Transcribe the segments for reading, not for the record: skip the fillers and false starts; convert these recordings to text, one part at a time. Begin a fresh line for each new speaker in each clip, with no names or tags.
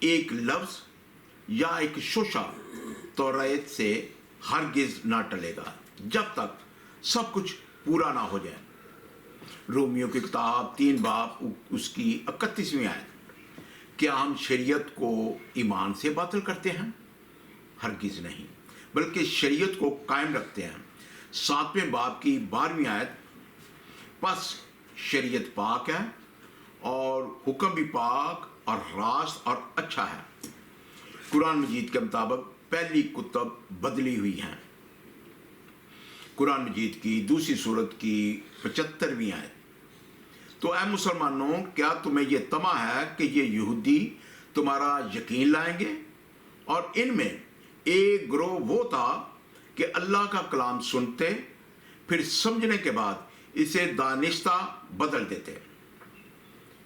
ایک لفظ یا ایک شوشہ توریت سے ہرگز نہ ٹلے گا جب تک سب کچھ پورا نہ ہو جائے۔ رومیو کی کتاب 3 باب اس کی 31ویں آیت، کیا ہم شریعت کو ایمان سے باطل کرتے ہیں؟ ہرگز نہیں، بلکہ شریعت کو قائم رکھتے ہیں۔ 7ویں باب کی 12ویں آیت، پس شریعت پاک ہے اور حکم بھی پاک اور راست اور اچھا ہے۔ قرآن مجید کے مطابق پہلی کتب بدلی ہوئی ہیں۔ قرآن مجید کی دوسری سورت کی 75ویں آیت، تو اے مسلمانوں، کیا تمہیں یہ طمع ہے کہ یہ یہودی تمہارا یقین لائیں گے؟ اور ان میں ایک گروہ وہ تھا کہ اللہ کا کلام سنتے، پھر سمجھنے کے بعد اسے دانستہ بدل دیتے۔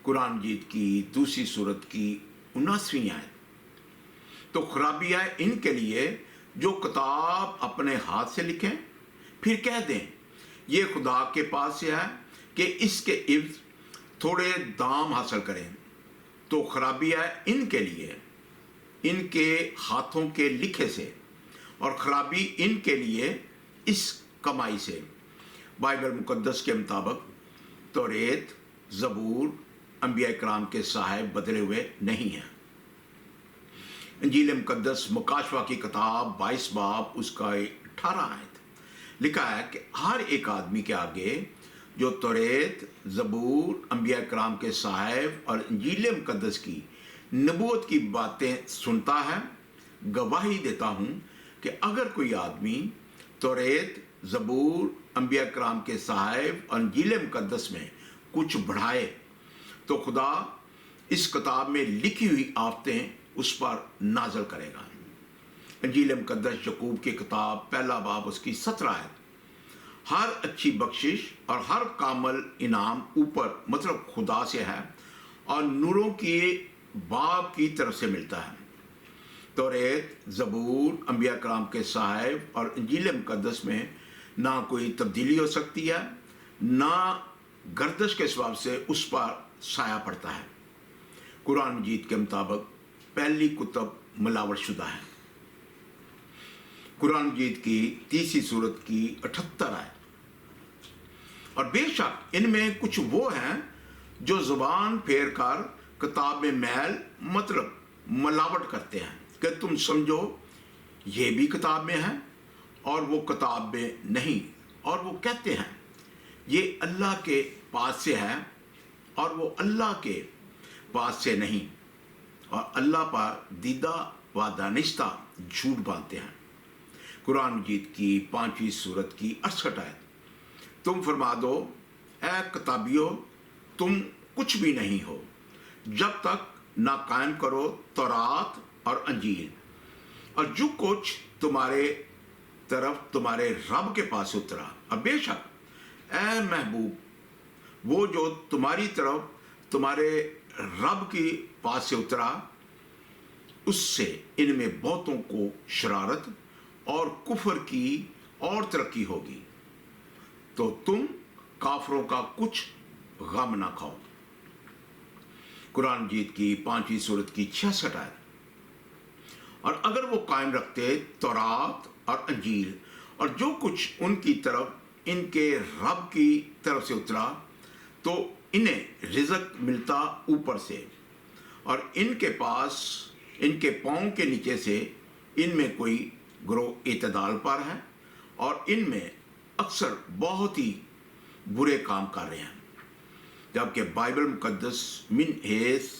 قرآن مجید کی دوسری سورت کی 79ویں آیت، تو خرابی ہے ان کے لیے جو کتاب اپنے ہاتھ سے لکھیں، پھر کہہ دیں یہ خدا کے پاس سے ہے کہ اس کے عوض تھوڑے دام حاصل کریں۔ تو خرابی ہے ان کے لیے ان کے ہاتھوں کے لکھے سے، اور خرابی ان کے لیے اس کمائی سے۔ بائبل مقدس کے مطابق توریت، زبور، انبیاء کرام کے صاحب بدلے ہوئے نہیں ہیں۔ انجیل مقدس مکاشفہ کی کتاب 22 باب اس کا 18 آیت لکھا ہے کہ ہر ایک آدمی کے آگے جو توریت، زبور، انبیاء کرام کے صاحب اور انجیل مقدس کی نبوت کی باتیں سنتا ہے، گواہی دیتا ہوں کہ اگر کوئی آدمی توریت، زبور، انبیاء کرام کے صاحب اور انجیل مقدس میں کچھ بڑھائے تو خدا اس کتاب میں لکھی ہوئی آفتیں اس پر نازل کرے گا۔ انجیل مقدس یعقوب کی کتاب 1 باب اس کی 17 آیت، ہر اچھی بخشش اور ہر کامل انعام اوپر مطلب خدا سے ہے اور نوروں کے باپ کی طرف سے ملتا ہے۔ توریت، زبور، انبیاء کرام کے صاحب اور انجیل مقدس میں نہ کوئی تبدیلی ہو سکتی ہے، نہ گردش کے سبب سے اس پر سایہ پڑتا ہے۔ قرآن مجید کے مطابق پہلی کتب ملاوٹ شدہ ہے۔ قرآن مجید کی تیسری سورت کی 78 آیت، اور بے شک ان میں کچھ وہ ہیں جو زبان پھیر کر کتاب میں میل مطلب ملاوٹ کرتے ہیں کہ تم سمجھو یہ بھی کتاب میں ہے اور وہ کتاب میں نہیں، اور وہ کہتے ہیں یہ اللہ کے پاس سے ہے اور وہ اللہ کے پاس سے نہیں، اور اللہ پر دیدہ و دانستہ جھوٹ باندھتے ہیں۔ قرآن مجید کی 5ویں سورت کی 68 آیت، تم فرما دو اے کتابیو تم کچھ بھی نہیں ہو جب تک نہ قائم کرو تورات اور انجیل، اور جو کچھ تمہارے طرف تمہارے رب کے پاس اترا، اور بے شک اے محبوب وہ جو تمہاری طرف تمہارے رب کی پاس سے اترا، اس سے ان میں بہتوں کو شرارت اور کفر کی اور ترقی ہوگی، تو تم کافروں کا کچھ غم نہ کھاؤ۔ قرآن مجید کی 5ویں سورت کی 66 آیت، اور اگر وہ قائم رکھتے تورات اور انجیل اور جو کچھ ان کی طرف ان کے رب کی طرف سے اترا، تو انہیں رزق ملتا اوپر سے، اور ان کے پاس ان کے پاؤں کے نیچے سے ان میں کوئی گروہ اعتدال پر ہے، اور ان میں اکثر بہت ہی برے کام کر رہے ہیں، جبکہ بائبل مقدس من حیث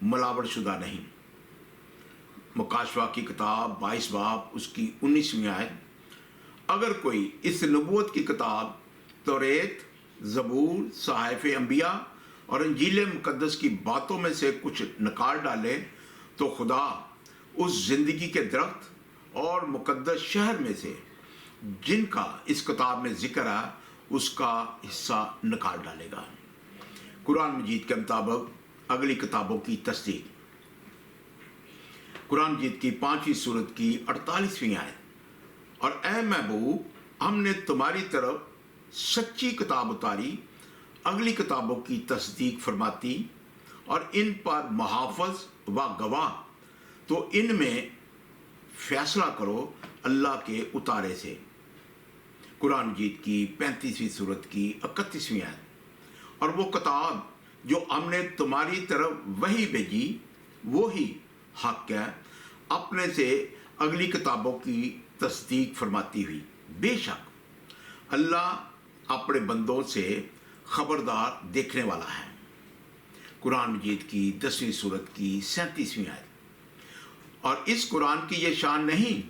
ملاوٹ شدہ نہیں۔ مکاشفہ کی کتاب 22 باب اس کی 19ویں آیت، اگر کوئی اس نبوت کی کتاب توریت، زبور، صحائف انبیاء اور انجیل مقدس کی باتوں میں سے کچھ نکال ڈالے تو خدا اس زندگی کے درخت اور مقدس شہر میں سے جن کا اس کتاب میں ذکر ہے اس کا حصہ نکال ڈالے گا۔ قرآن مجید کے مطابق اگلی کتابوں کی تصدیق، قرآن مجید کی 5ویں سورت کی 48ویں آیت، اور اے محبوب ہم نے تمہاری طرف سچی کتاب اتاری، اگلی کتابوں کی تصدیق فرماتی اور ان پر محافظ و گواہ تو ان میں فیصلہ کرو اللہ کے اتارے سے۔ قرآن مجید کی 35ویں سورت کی 31ویں آیت۔ اور وہ کتاب جو ہم نے تمہاری طرف وہی بھیجی وہی حق ہے، اپنے سے اگلی کتابوں کی تصدیق فرماتی ہوئی۔ بے شک اللہ اپنے بندوں سے خبردار دیکھنے والا ہے۔ قرآن مجید کی 10ویں سورت کی 37ویں آیت۔ اور اس قرآن کی یہ شان نہیں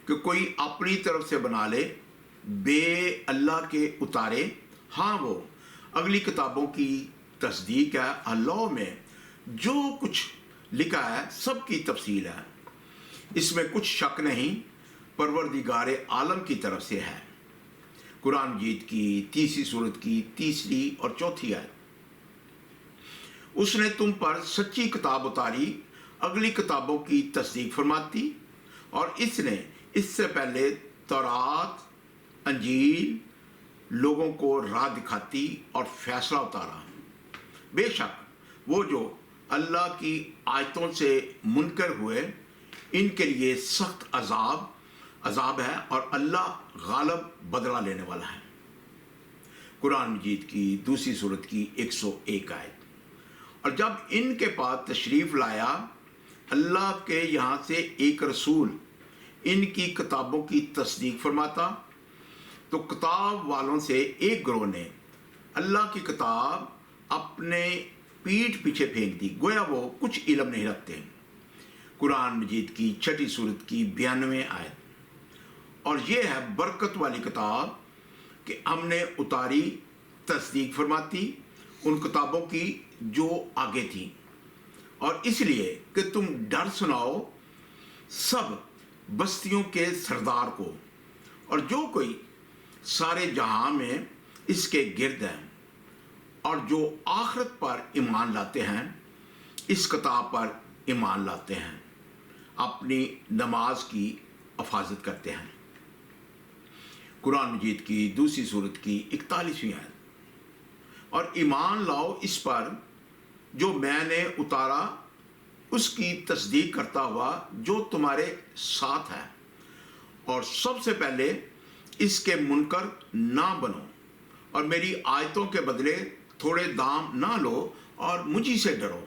کہ کوئی اپنی طرف سے بنا لے بے اللہ کے اتارے، ہاں وہ اگلی کتابوں کی تصدیق ہے۔ اللہ میں جو کچھ لکھا ہے سب کی تفصیل ہے، اس میں کچھ شک نہیں، پروردگار عالم کی طرف سے ہے۔ قرآن مجید کی 30ویں سورت کی 3 اور 4 آیت۔ اس نے تم پر سچی کتاب اتاری، اگلی کتابوں کی تصدیق فرماتی، اور اس نے اس سے پہلے تورات، انجیل لوگوں کو راہ دکھاتی اور فیصلہ اتارا۔ بے شک وہ جو اللہ کی آیتوں سے منکر ہوئے ان کے لیے سخت عذاب ہے، اور اللہ غالب بدلہ لینے والا ہے۔ قرآن مجید کی 2 سورت کی 101 آیت۔ اور جب ان کے پاس تشریف لایا اللہ کے یہاں سے ایک رسول ان کی کتابوں کی تصدیق فرماتا، تو کتاب والوں سے ایک گروہ نے اللہ کی کتاب اپنے پیٹھ پیچھے پھینک دی، گویا وہ کچھ علم نہیں رکھتے۔ قرآن مجید کی 6 سورت کی 92 آیت۔ اور یہ ہے برکت والی کتاب کہ ہم نے اتاری، تصدیق فرماتی ان کتابوں کی جو آگے تھیں، اور اس لیے کہ تم ڈر سناؤ سب بستیوں کے سردار کو، اور جو کوئی سارے جہاں میں اس کے گرد ہیں، اور جو آخرت پر ایمان لاتے ہیں، اس کتاب پر ایمان لاتے ہیں، اپنی نماز کی حفاظت کرتے ہیں۔ قرآن مجید کی 2 سورت کی 41ویں آیت۔ اور ایمان لاؤ اس پر جو میں نے اتارا، اس کی تصدیق کرتا ہوا جو تمہارے ساتھ ہے، اور سب سے پہلے اس کے منکر نہ بنو، اور میری آیتوں کے بدلے تھوڑے دام نہ لو، اور مجھی سے ڈرو۔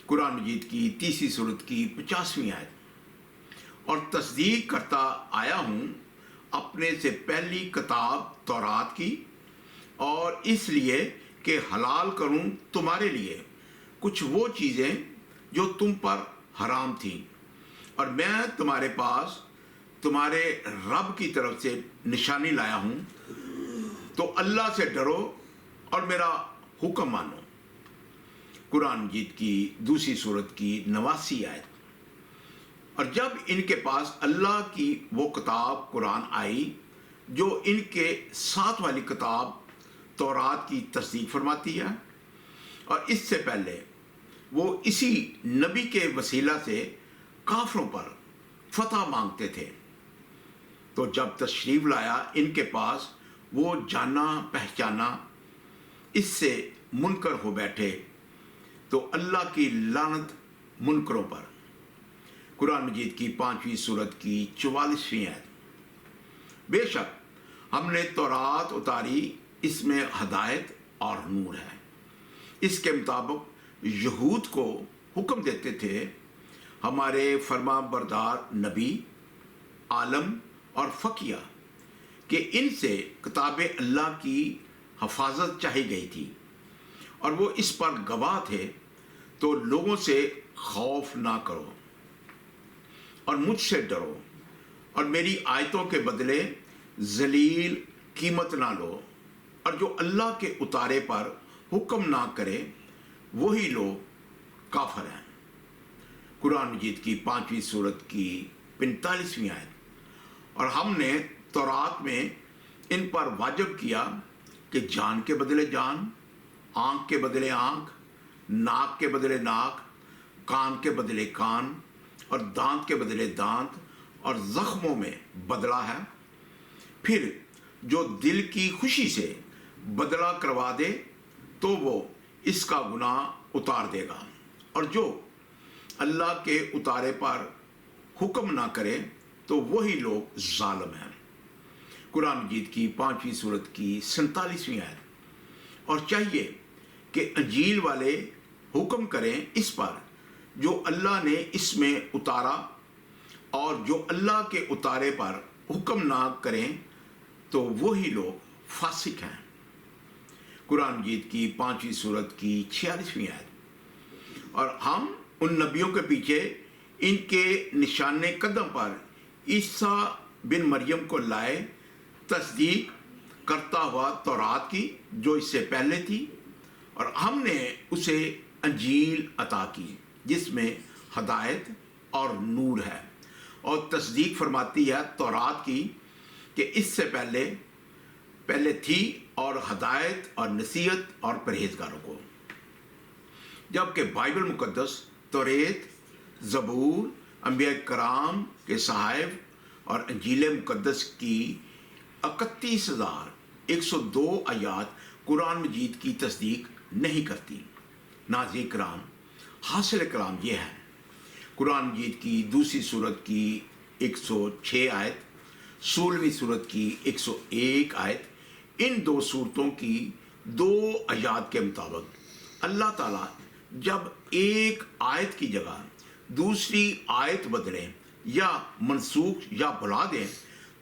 قرآن مجید کی 30 سورت کی 50ویں آیت۔ اور تصدیق کرتا آیا ہوں اپنے سے پہلی کتاب تورات کی، اور اس لیے کہ حلال کروں تمہارے لیے کچھ وہ چیزیں جو تم پر حرام تھیں، اور میں تمہارے پاس تمہارے رب کی طرف سے نشانی لایا ہوں، تو اللہ سے ڈرو اور میرا حکم مانو۔ قرآن مجید کی 2 سورت کی 89 آیت۔ اور جب ان کے پاس اللہ کی وہ کتاب قرآن آئی جو ان کے ساتھ والی کتاب تورات کی تصدیق فرماتی ہے، اور اس سے پہلے وہ اسی نبی کے وسیلہ سے کافروں پر فتح مانگتے تھے، تو جب تشریف لایا ان کے پاس وہ جانا پہچانا اس سے منکر ہو بیٹھے، تو اللہ کی لعنت منکروں پر۔ قرآن مجید کی 5ویں سورت کی 44ویں آیت۔ بے شک ہم نے تورات اتاری، اس میں ہدایت اور نور ہے۔ اس کے مطابق یہود کو حکم دیتے تھے ہمارے فرما بردار نبی، عالم اور فقیہ کہ ان سے کتاب اللہ کی حفاظت چاہی گئی تھی، اور وہ اس پر گواہ تھے، تو لوگوں سے خوف نہ کرو اور مجھ سے ڈرو، اور میری آیتوں کے بدلے ذلیل قیمت نہ لو، اور جو اللہ کے اتارے پر حکم نہ کرے وہی لوگ کافر ہیں۔ قرآن مجید کی 5ویں سورت کی 45ویں آیت۔ اور ہم نے تورات میں ان پر واجب کیا کہ جان کے بدلے جان، آنکھ کے بدلے آنکھ، ناک کے بدلے ناک، کان کے بدلے کان، اور دانت کے بدلے دانت، اور زخموں میں بدلہ ہے۔ پھر جو دل کی خوشی سے بدلہ کروا دے تو وہ اس کا گناہ اتار دے گا، اور جو اللہ کے اتارے پر حکم نہ کریں تو وہی لوگ ظالم ہیں۔ قرآن مجید کی 5ویں سورت کی 47ویں آیت۔ اور چاہیے کہ انجیل والے حکم کریں اس پر جو اللہ نے اس میں اتارا، اور جو اللہ کے اتارے پر حکم نہ کریں تو وہی لوگ فاسق ہیں۔ قرآن مجید کی 5ویں سورت کی 46ویں آیت۔ اور ہم ان نبیوں کے پیچھے ان کے نشان قدم پر عیسیٰ بن مریم کو لائے، تصدیق کرتا ہوا تورات کی جو اس سے پہلے تھی، اور ہم نے اسے انجیل عطا کی جس میں ہدایت اور نور ہے، اور تصدیق فرماتی ہے تورات کی کہ اس سے پہلے تھی، اور ہدایت اور نصیحت اور پرہیزگاروں کو۔ جبکہ بائبل مقدس توریت، زبور، انبیاء کرام کے صحائف اور انجیل مقدس کی 31,102 آیات قرآن مجید کی تصدیق نہیں کرتی۔ ناظرین کرام، حاصل کلام یہ ہے، قرآن مجید کی 2 سورت کی 106 آیت، 16ویں سورت کی 101 آیت، ان 2 صورتوں کی 2 آیات کے مطابق اللہ تعالیٰ جب ایک آیت کی جگہ دوسری آیت بدلیں یا منسوخ یا بھلا دیں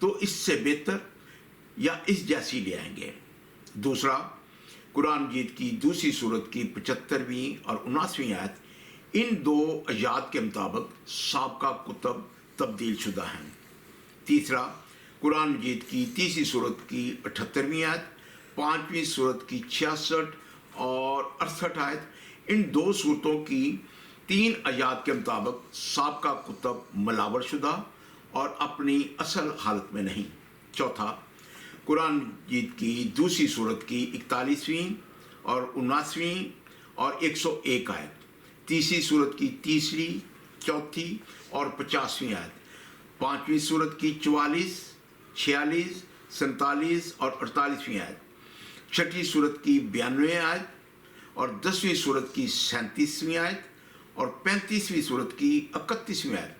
تو اس سے بہتر یا اس جیسی لے آئیں گے۔ دوسرا، قرآن مجید کی 2 سورت کی 75ویں اور 79ویں آیت، ان 2 آیات کے مطابق سابقہ کتب تبدیل شدہ ہیں۔ تیسرا، قرآن مجید کی 3 سورت کی 78ویں آیت، 5ویں سورت کی 66 اور 68 آیت، ان 2 صورتوں کی 3 آیات کے مطابق سابقہ کتب ملاور شدہ اور اپنی اصل حالت میں نہیں۔ چوتھا، قرآن مجید کی 2 سورت کی 41ویں اور 79ویں اور 101 آیت، 3 سورت کی 3، 4 اور 50ویں آیت، 5ویں سورت کی 44، 46، 47 اور 48ویں آیت، 6 سورت کی 92 آیت اور 10ویں سورت کی 37ویں آیت اور 35ویں سورت کی 31ویں آیت۔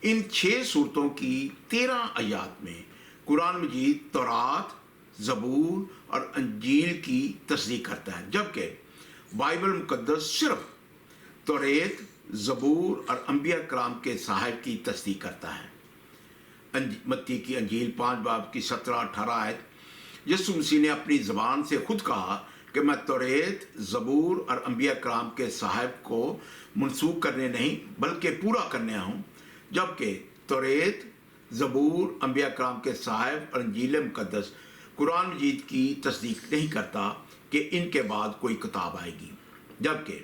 ان 6 صورتوں کی 13 آیات میں قرآن مجید تورات، زبور اور انجیل کی تصدیق کرتا ہے، جبکہ بائبل مقدس صرف توریت، زبور اور انبیاء کرام کے صحائف کی تصدیق کرتا ہے۔ متی کی انجیل 5 باب کی 17-18 آیت، یسوع مسیح نے اپنی زبان سے خود کہا کہ میں توریت، زبور اور انبیاء کرام کے صحائف کو منسوخ کرنے نہیں بلکہ پورا کرنے ہوں، جبکہ توریت، زبور، انبیاء کرام کے صحائف اور انجیل مقدس قرآن مجید کی تصدیق نہیں کرتا کہ ان کے بعد کوئی کتاب آئے گی، جبکہ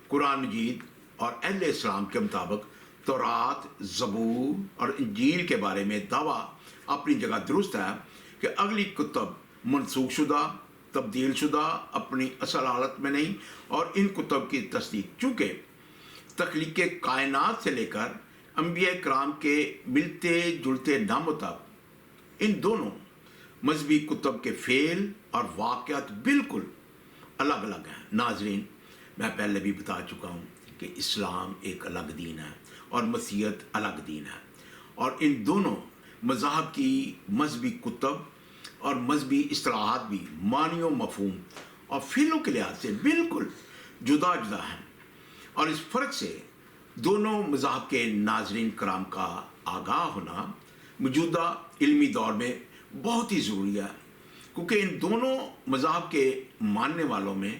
قرآن مجید اور اہل اسلام کے مطابق تورات، زبور اور انجیل کے بارے میں دعویٰ اپنی جگہ درست ہے کہ اگلی کتب منسوخ شدہ، تبدیل شدہ، اپنی اصل حالت میں نہیں، اور ان کتب کی تصدیق چونکہ تخلیق کائنات سے لے کر انبیاء کرام کے ملتے جلتے ناموں تک ان دونوں مذہبی کتب کے فعل اور واقعات بالکل الگ الگ ہیں۔ ناظرین، میں پہلے بھی بتا چکا ہوں کہ اسلام ایک الگ دین ہے اور مسیحیت الگ دین ہے، اور ان دونوں مذاہب کی مذہبی کتب اور مذہبی اصطلاحات بھی معنی و مفہوم اور فعلوں کے لحاظ سے بالکل جدا جدا ہیں، اور اس فرق سے دونوں مذاہب کے ناظرین کرام کا آگاہ ہونا موجودہ علمی دور میں بہت ہی ضروری ہے، کیونکہ ان دونوں مذاہب کے ماننے والوں میں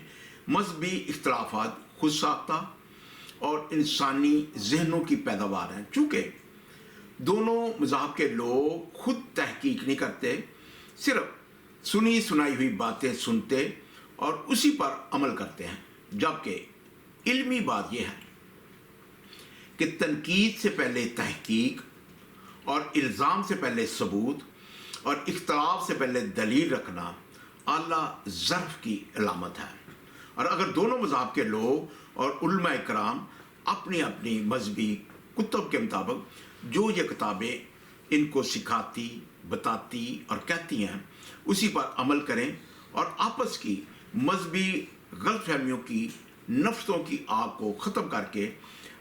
مذہبی اختلافات خود ساختہ اور انسانی ذہنوں کی پیداوار ہیں۔ چونکہ دونوں مذاہب کے لوگ خود تحقیق نہیں کرتے، صرف سنی سنائی ہوئی باتیں سنتے اور اسی پر عمل کرتے ہیں، جبکہ علمی بات یہ ہے کہ تنقید سے پہلے تحقیق اور الزام سے پہلے ثبوت اور اختلاف سے پہلے دلیل رکھنا اعلیٰ ظرف کی علامت ہے، اور اگر دونوں مذاہب کے لوگ اور علماء کرام اپنی اپنی مذہبی کتب کے مطابق جو یہ کتابیں ان کو سکھاتی، بتاتی اور کہتی ہیں اسی پر عمل کریں اور آپس کی مذہبی غلط فہمیوں کی، نفرتوں کی آگ کو ختم کر کے